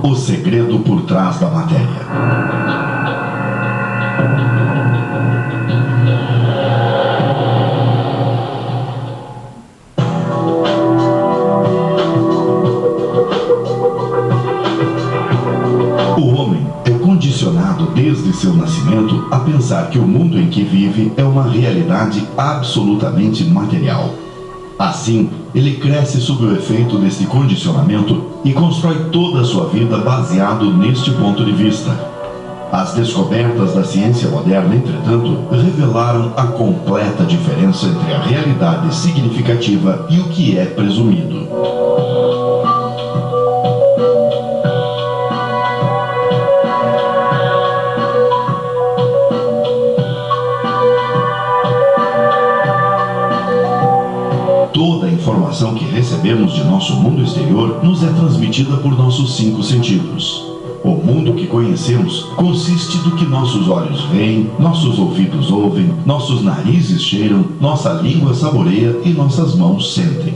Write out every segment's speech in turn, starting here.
O segredo por trás da matéria. O homem é condicionado desde seu nascimento a pensar que o mundo em que vive é uma realidade absolutamente material. Assim, ele cresce sob o efeito desse condicionamento e constrói toda a sua vida baseado neste ponto de vista. As descobertas da ciência moderna, entretanto, revelaram a completa diferença entre a realidade significativa e o que é presumido. Toda a informação que recebemos de nosso mundo exterior nos é transmitida por nossos 5 sentidos. O mundo que conhecemos consiste do que nossos olhos veem, nossos ouvidos ouvem, nossos narizes cheiram, nossa língua saboreia e nossas mãos sentem.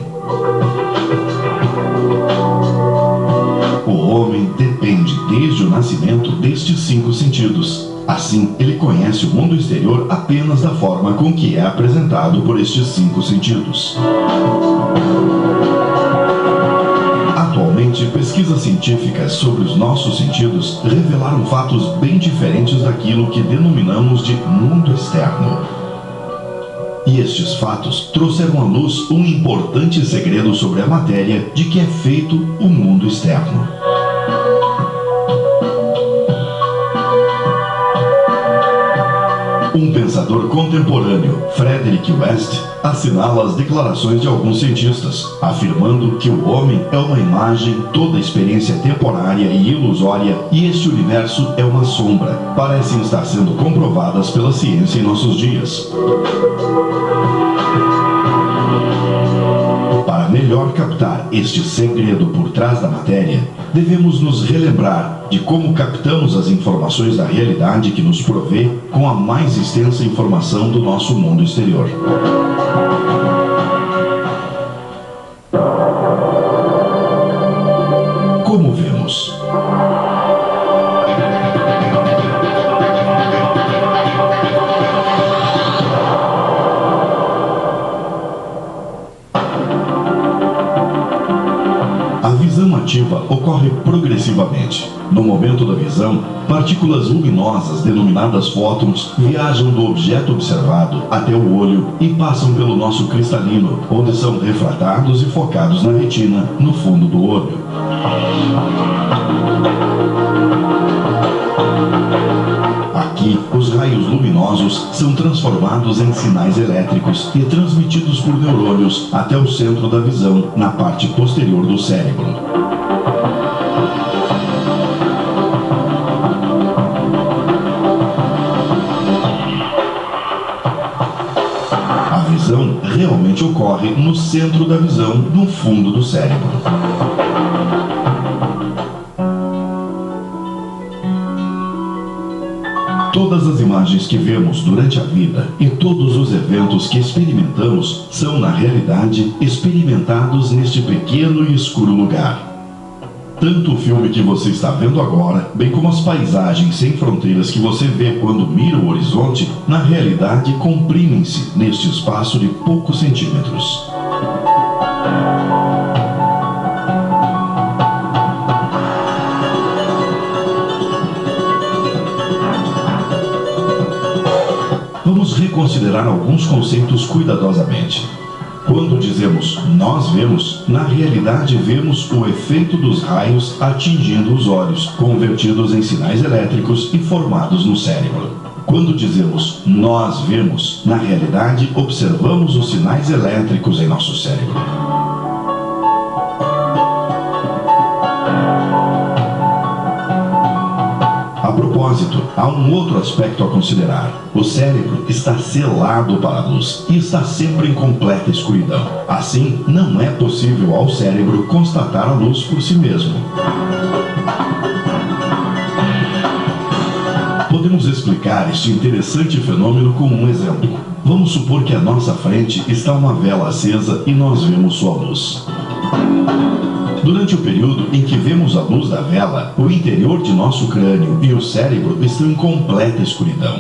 O homem depende desde o nascimento destes 5 sentidos. Assim, ele conhece o mundo exterior apenas da forma com que é apresentado por estes 5 sentidos. Atualmente, pesquisas científicas sobre os nossos sentidos revelaram fatos bem diferentes daquilo que denominamos de mundo externo. E estes fatos trouxeram à luz um importante segredo sobre a matéria de que é feito o mundo externo. Um pensador contemporâneo, Frederick West, assinala as declarações de alguns cientistas, afirmando que o homem é uma imagem, toda experiência temporária e ilusória, e este universo é uma sombra, parecem estar sendo comprovadas pela ciência em nossos dias. Para melhor captar este segredo por trás da matéria, devemos nos relembrar de como captamos as informações da realidade que nos provê com a mais extensa informação do nosso mundo exterior. Como vemos? A visão ativa ocorre progressivamente. No momento da visão, partículas luminosas denominadas fótons viajam do objeto observado até o olho e passam pelo nosso cristalino, onde são refratados e focados na retina, no fundo do olho. Aqui, os raios luminosos são transformados em sinais elétricos e transmitidos por neurônios até o centro da visão, na parte posterior do cérebro. A visão realmente ocorre no centro da visão, no fundo do cérebro. Todas as imagens que vemos durante a vida e todos os eventos que experimentamos são, na realidade, experimentados neste pequeno e escuro lugar. Tanto o filme que você está vendo agora, bem como as paisagens sem fronteiras que você vê quando mira o horizonte, na realidade comprimem-se neste espaço de poucos centímetros. Vamos reconsiderar alguns conceitos cuidadosamente. Quando dizemos nós vemos, na realidade vemos o efeito dos raios atingindo os olhos, convertidos em sinais elétricos e formados no cérebro. Quando dizemos nós vemos, na realidade observamos os sinais elétricos em nosso cérebro. A propósito, há um outro aspecto a considerar. O cérebro está selado para a luz e está sempre em completa escuridão. Assim, não é possível ao cérebro constatar a luz por si mesmo. Podemos explicar este interessante fenômeno com um exemplo. Vamos supor que à nossa frente está uma vela acesa e nós vemos sua luz. Durante o período em que vemos a luz da vela, o interior de nosso crânio e o cérebro estão em completa escuridão.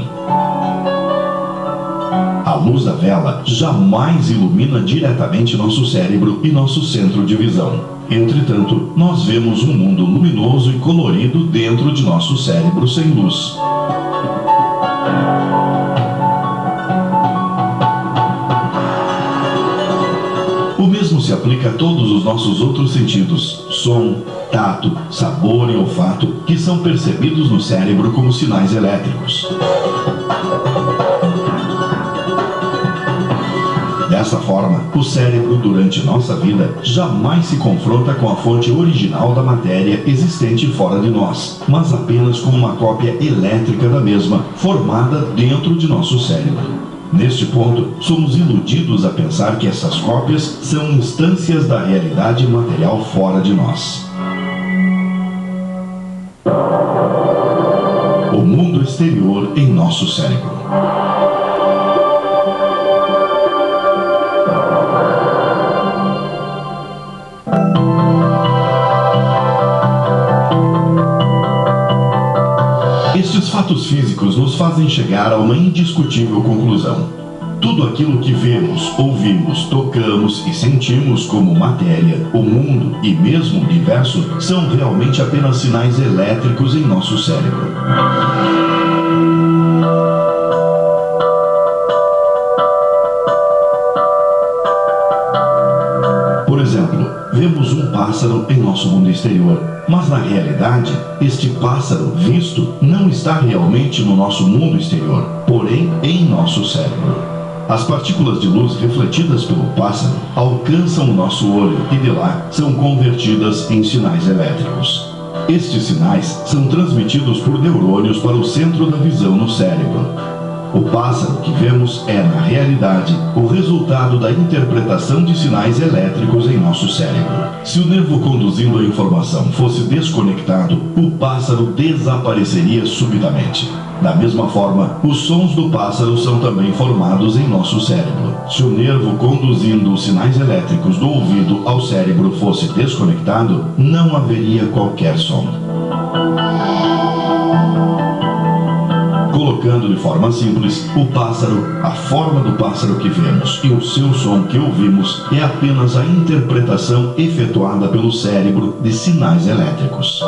A luz da vela jamais ilumina diretamente nosso cérebro e nosso centro de visão. Entretanto, nós vemos um mundo luminoso e colorido dentro de nosso cérebro sem luz. O mesmo se aplica a todos os nossos outros sentidos: som, tato, sabor e olfato, que são percebidos no cérebro como sinais elétricos. Dessa forma, o cérebro, durante nossa vida, jamais se confronta com a fonte original da matéria existente fora de nós, mas apenas com uma cópia elétrica da mesma, formada dentro de nosso cérebro. Neste ponto, somos iludidos a pensar que essas cópias são instâncias da realidade material fora de nós. O mundo exterior em nosso cérebro. Estes fatos físicos nos fazem chegar a uma indiscutível conclusão. Tudo aquilo que vemos, ouvimos, tocamos e sentimos como matéria, o mundo e mesmo o universo são realmente apenas sinais elétricos em nosso cérebro. Por exemplo, vemos um pássaro em nosso mundo exterior, mas na realidade, este pássaro visto não está realmente no nosso mundo exterior, porém em nosso cérebro. As partículas de luz refletidas pelo pássaro alcançam o nosso olho e de lá são convertidas em sinais elétricos. Estes sinais são transmitidos por neurônios para o centro da visão no cérebro. O pássaro que vemos é, na realidade, o resultado da interpretação de sinais elétricos em nosso cérebro. Se o nervo conduzindo a informação fosse desconectado, o pássaro desapareceria subitamente. Da mesma forma, os sons do pássaro são também formados em nosso cérebro. Se o nervo conduzindo os sinais elétricos do ouvido ao cérebro fosse desconectado, não haveria qualquer som. Colocando de forma simples, o pássaro, a forma do pássaro que vemos e o seu som que ouvimos é apenas a interpretação efetuada pelo cérebro de sinais elétricos.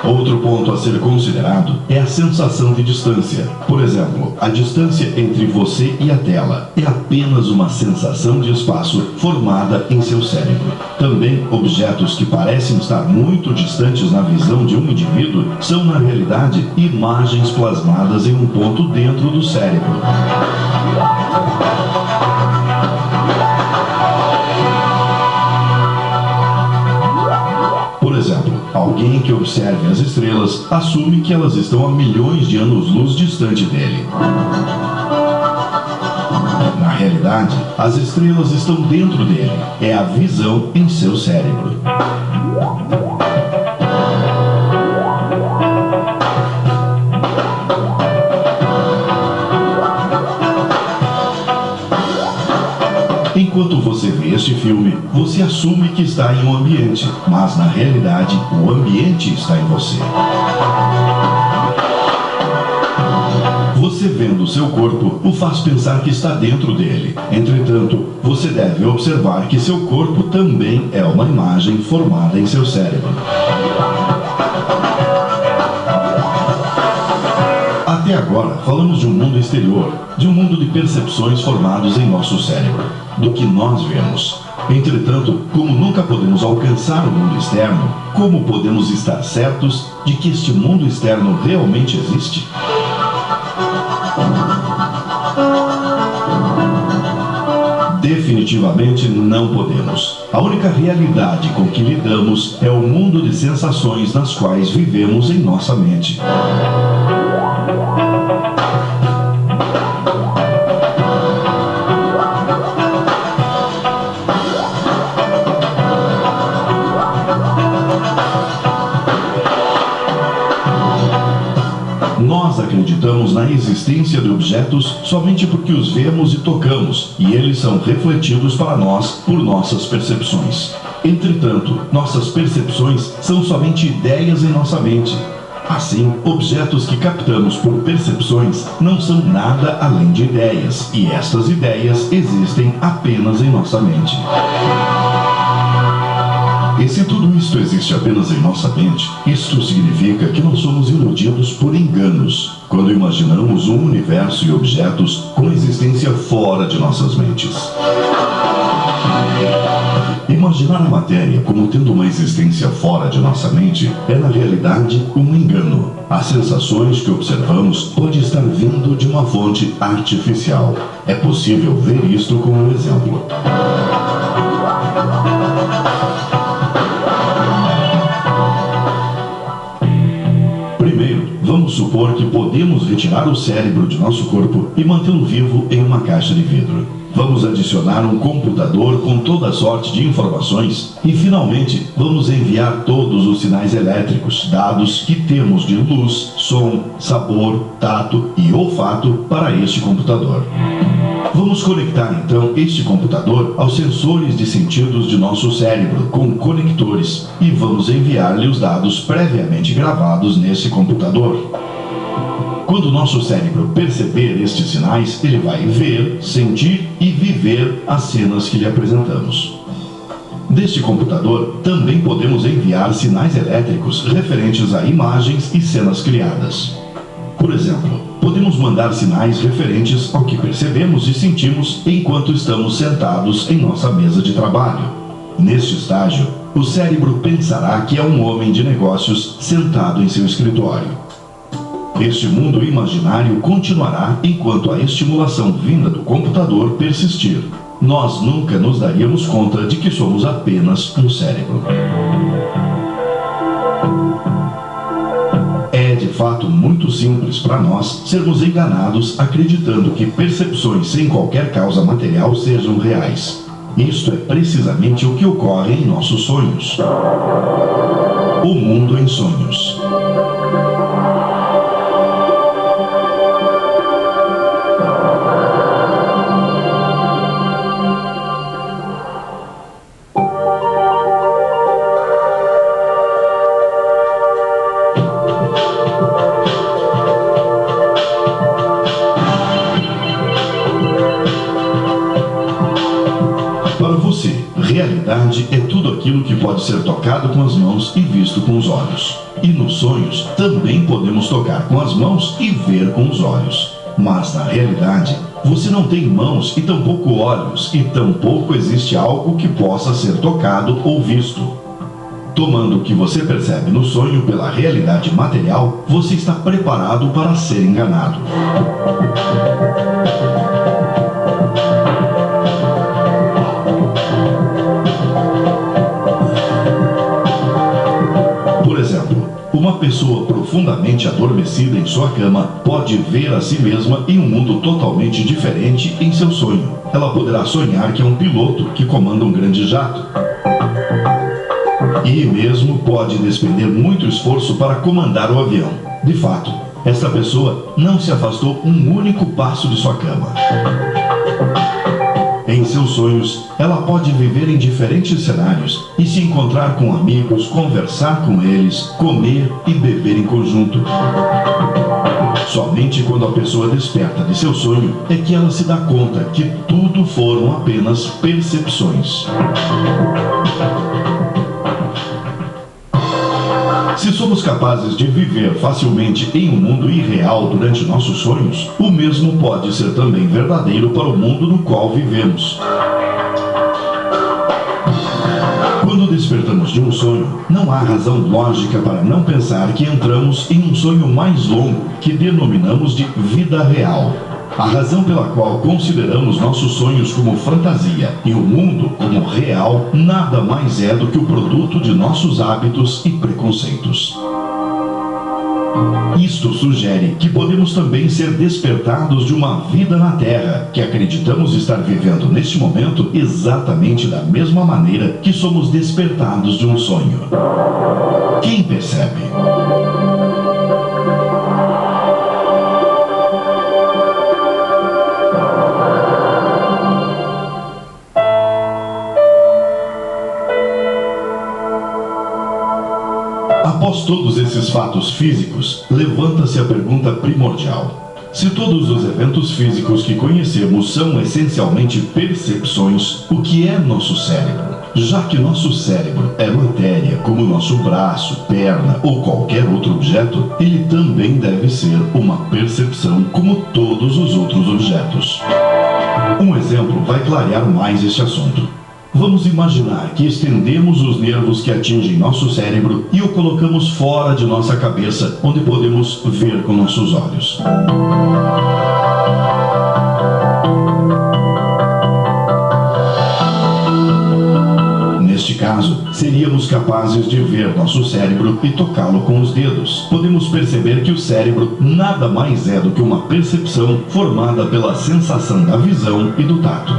Outro ponto a ser considerado é a sensação de distância. Por exemplo, a distância entre você e a tela é apenas uma sensação de espaço formada em seu cérebro. Também, objetos que parecem estar muito distantes na visão de um indivíduo são, na realidade, imagens plasmadas em um ponto dentro do cérebro. Por exemplo, alguém que observe as estrelas assume que elas estão a milhões de anos-luz distante dele. Na realidade, as estrelas estão dentro dele. É a visão em seu cérebro. Enquanto você vê este filme, você assume que está em um ambiente, mas na realidade, o ambiente está em você. Você vendo seu corpo o faz pensar que está dentro dele. Entretanto, você deve observar que seu corpo também é uma imagem formada em seu cérebro. Até agora, falamos de um mundo exterior, de um mundo de percepções formados em nosso cérebro, do que nós vemos. Entretanto, como nunca podemos alcançar o mundo externo, como podemos estar certos de que este mundo externo realmente existe? Definitivamente não podemos. A única realidade com que lidamos é o mundo de sensações nas quais vivemos em nossa mente. existência de objetos somente porque os vemos e tocamos, e eles são refletidos para nós por nossas percepções. Entretanto, nossas percepções são somente ideias em nossa mente. Assim, objetos que captamos por percepções não são nada além de ideias, e estas ideias existem apenas em nossa mente. E se tudo isto existe apenas em nossa mente, isto significa que nós somos iludidos por enganos, quando imaginamos um universo e objetos com existência fora de nossas mentes. Imaginar a matéria como tendo uma existência fora de nossa mente é, na realidade, um engano. As sensações que observamos podem estar vindo de uma fonte artificial. É possível ver isto com um exemplo. Primeiro, vamos supor que podemos retirar o cérebro de nosso corpo e mantê-lo vivo em uma caixa de vidro. Vamos adicionar um computador com toda sorte de informações e, finalmente, vamos enviar todos os sinais elétricos, dados que temos de luz, som, sabor, tato e olfato para este computador. Vamos conectar, então, este computador aos sensores de sentidos de nosso cérebro com conectores e vamos enviar-lhe os dados previamente gravados nesse computador. Quando o nosso cérebro perceber estes sinais, ele vai ver, sentir e viver as cenas que lhe apresentamos. Deste computador, também podemos enviar sinais elétricos referentes a imagens e cenas criadas. Por exemplo, podemos mandar sinais referentes ao que percebemos e sentimos enquanto estamos sentados em nossa mesa de trabalho. Neste estágio, o cérebro pensará que é um homem de negócios sentado em seu escritório. Este mundo imaginário continuará enquanto a estimulação vinda do computador persistir. Nós nunca nos daríamos conta de que somos apenas um cérebro. É de fato muito simples para nós sermos enganados acreditando que percepções sem qualquer causa material sejam reais. Isto é precisamente o que ocorre em nossos sonhos. O mundo em sonhos. Realidade é tudo aquilo que pode ser tocado com as mãos e visto com os olhos. E nos sonhos também podemos tocar com as mãos e ver com os olhos. Mas na realidade, você não tem mãos e tampouco olhos, e tampouco existe algo que possa ser tocado ou visto. Tomando o que você percebe no sonho pela realidade material, você está preparado para ser enganado. Por exemplo, uma pessoa profundamente adormecida em sua cama pode ver a si mesma em um mundo totalmente diferente em seu sonho. Ela poderá sonhar que é um piloto que comanda um grande jato. E mesmo pode despender muito esforço para comandar o avião. De fato, esta pessoa não se afastou um único passo de sua cama. Em seus sonhos, ela pode viver em diferentes cenários e se encontrar com amigos, conversar com eles, comer e beber em conjunto. Somente quando a pessoa desperta de seu sonho é que ela se dá conta que tudo foram apenas percepções. Se somos capazes de viver facilmente em um mundo irreal durante nossos sonhos, o mesmo pode ser também verdadeiro para o mundo no qual vivemos. Quando despertamos de um sonho, não há razão lógica para não pensar que entramos em um sonho mais longo, que denominamos de vida real. A razão pela qual consideramos nossos sonhos como fantasia e o mundo como real nada mais é do que o produto de nossos hábitos e preconceitos. Isto sugere que podemos também ser despertados de uma vida na Terra, que acreditamos estar vivendo neste momento exatamente da mesma maneira que somos despertados de um sonho. Quem percebe? todos esses fatos físicos, levanta-se a pergunta primordial. Se todos os eventos físicos que conhecemos são essencialmente percepções, o que é nosso cérebro? Já que nosso cérebro é matéria, como nosso braço, perna ou qualquer outro objeto, ele também deve ser uma percepção como todos os outros objetos. Um exemplo vai clarear mais este assunto. Vamos imaginar que estendemos os nervos que atingem nosso cérebro e o colocamos fora de nossa cabeça, onde podemos ver com nossos olhos. Neste caso, seríamos capazes de ver nosso cérebro e tocá-lo com os dedos. Podemos perceber que o cérebro nada mais é do que uma percepção formada pela sensação da visão e do tato.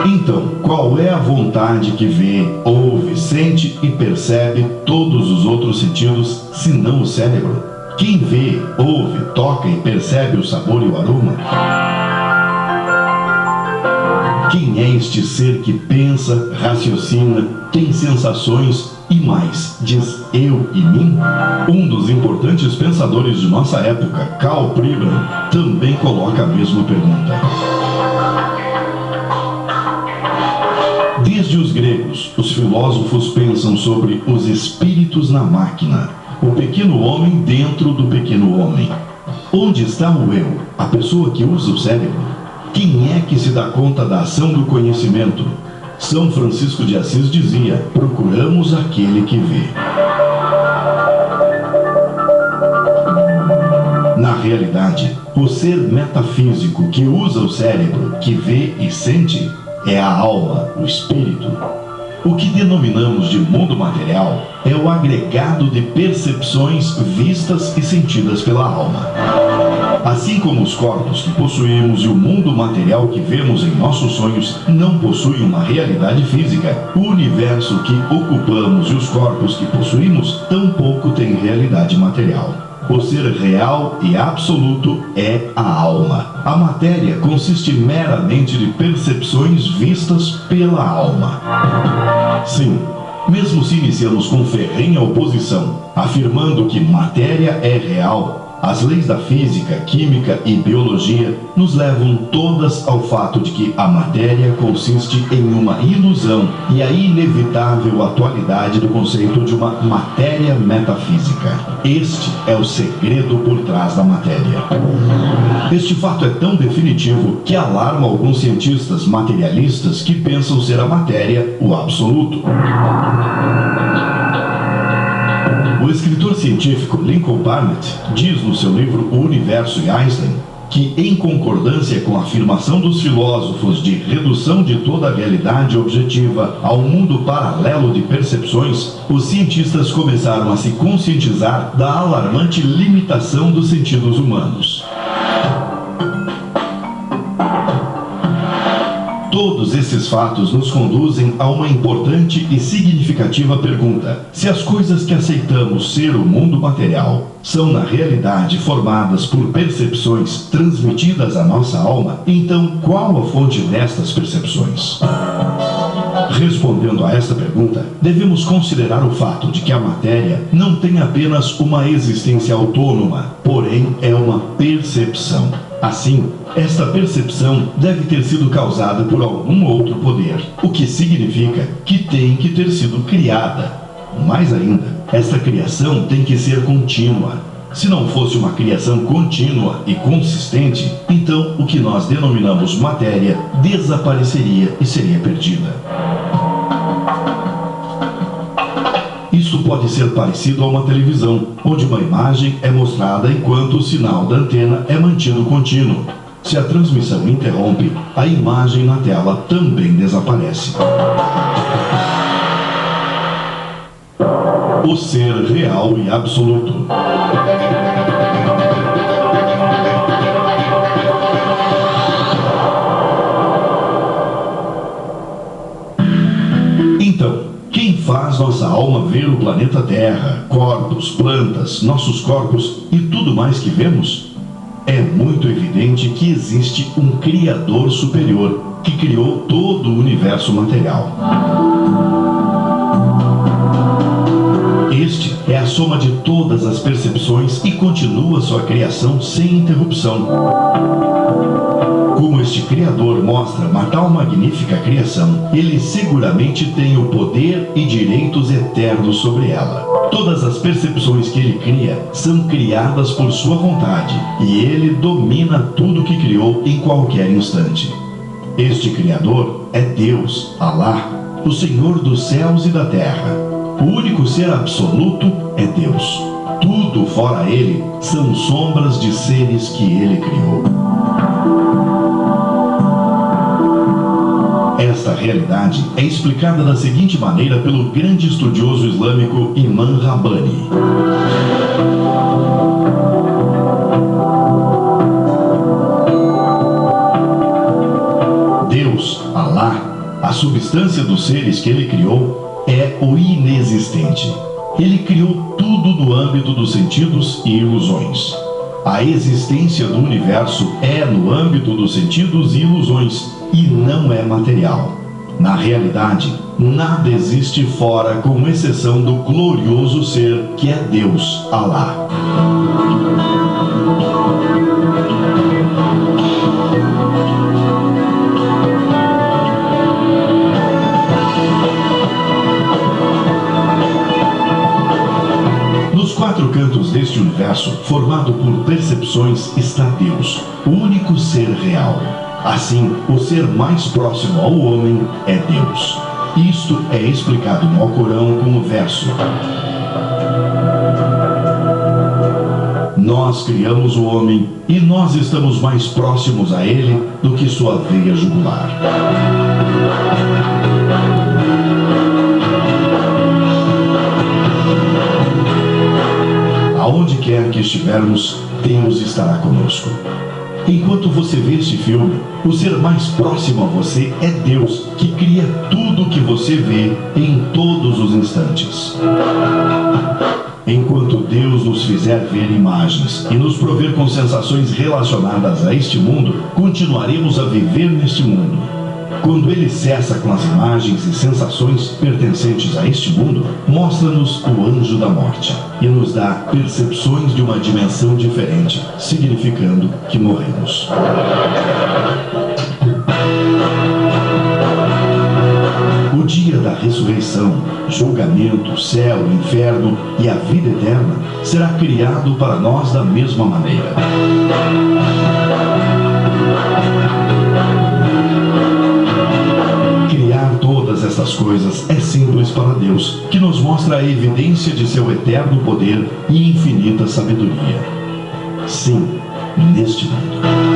Então, qual é a vontade que vê, ouve, sente e percebe todos os outros sentidos, senão o cérebro? Quem vê, ouve, toca e percebe o sabor e o aroma? Quem é este ser que pensa, raciocina, tem sensações e mais, diz eu e mim? Um dos importantes pensadores de nossa época, Karl Pribram, também coloca a mesma pergunta. Desde os gregos, os filósofos pensam sobre os espíritos na máquina, o pequeno homem dentro do pequeno homem. Onde está o eu, a pessoa que usa o cérebro? Quem é que se dá conta da ação do conhecimento? São Francisco de Assis dizia: procuramos aquele que vê. Na realidade, o ser metafísico que usa o cérebro, que vê e sente, é a alma, o espírito. O que denominamos de mundo material é o agregado de percepções vistas e sentidas pela alma. Assim como os corpos que possuímos e o mundo material que vemos em nossos sonhos não possuem uma realidade física, o universo que ocupamos e os corpos que possuímos tampouco têm realidade material. O ser real e absoluto é a alma. A matéria consiste meramente de percepções vistas pela alma. Sim, mesmo se iniciamos com ferrenha oposição, afirmando que matéria é real, as leis da física, química e biologia nos levam todas ao fato de que a matéria consiste em uma ilusão e a inevitável atualidade do conceito de uma matéria metafísica. Este é o segredo por trás da matéria. Este fato é tão definitivo que alarma alguns cientistas materialistas que pensam ser a matéria o absoluto. O escritor científico Lincoln Barnett diz no seu livro O Universo e Einstein que, em concordância com a afirmação dos filósofos de redução de toda a realidade objetiva a um mundo paralelo de percepções, os cientistas começaram a se conscientizar da alarmante limitação dos sentidos humanos. Todos esses fatos nos conduzem a uma importante e significativa pergunta: se as coisas que aceitamos ser o mundo material são na realidade formadas por percepções transmitidas à nossa alma, então qual a fonte destas percepções? Respondendo a esta pergunta, devemos considerar o fato de que a matéria não tem apenas uma existência autônoma, porém é uma percepção. Assim, esta percepção deve ter sido causada por algum outro poder, o que significa que tem que ter sido criada. Mais ainda, esta criação tem que ser contínua. Se não fosse uma criação contínua e consistente, então o que nós denominamos matéria desapareceria e seria perdida. Isso pode ser parecido a uma televisão, onde uma imagem é mostrada enquanto o sinal da antena é mantido contínuo. Se a transmissão interrompe, a imagem na tela também desaparece. O ser real e absoluto. Então, quem faz nossa alma ver o planeta Terra, corpos, plantas, nossos corpos e tudo mais que vemos? É muito evidente que existe um Criador superior que criou todo o universo material. Este é a soma de todas as percepções e continua sua criação sem interrupção. Como este Criador mostra uma tal magnífica criação, ele seguramente tem o poder e direitos eternos sobre ela. Todas as percepções que ele cria são criadas por sua vontade, e ele domina tudo que criou em qualquer instante. Este Criador é Deus, Alá, o Senhor dos céus e da terra. O único ser absoluto é Deus. Tudo fora ele são sombras de seres que ele criou. Esta realidade é explicada da seguinte maneira pelo grande estudioso islâmico Imam Rabbani. Deus, Alá, a substância dos seres que ele criou, é o inexistente. Ele criou tudo no âmbito dos sentidos e ilusões. A existência do universo é no âmbito dos sentidos e ilusões e não é material. Na realidade, nada existe fora, com exceção do glorioso ser que é Deus, Alá. Nos quatro cantos deste universo, formado por percepções, está Deus, o único ser real. Assim, o ser mais próximo ao homem é Deus. Isto é explicado no Alcorão com o verso: nós criamos o homem e nós estamos mais próximos a ele do que sua veia jugular. Aonde quer que estivermos, Deus estará conosco. Enquanto você vê este filme, o ser mais próximo a você é Deus, que cria tudo o que você vê em todos os instantes. Enquanto Deus nos fizer ver imagens e nos prover com sensações relacionadas a este mundo, continuaremos a viver neste mundo. Quando ele cessa com as imagens e sensações pertencentes a este mundo, mostra-nos o anjo da morte e nos dá percepções de uma dimensão diferente, significando que morremos. O dia da ressurreição, julgamento, céu, inferno e a vida eterna será criado para nós da mesma maneira. Criar todas estas coisas é simples para Deus, que nos mostra a evidência de seu eterno poder e infinita sabedoria. Sim, neste mundo.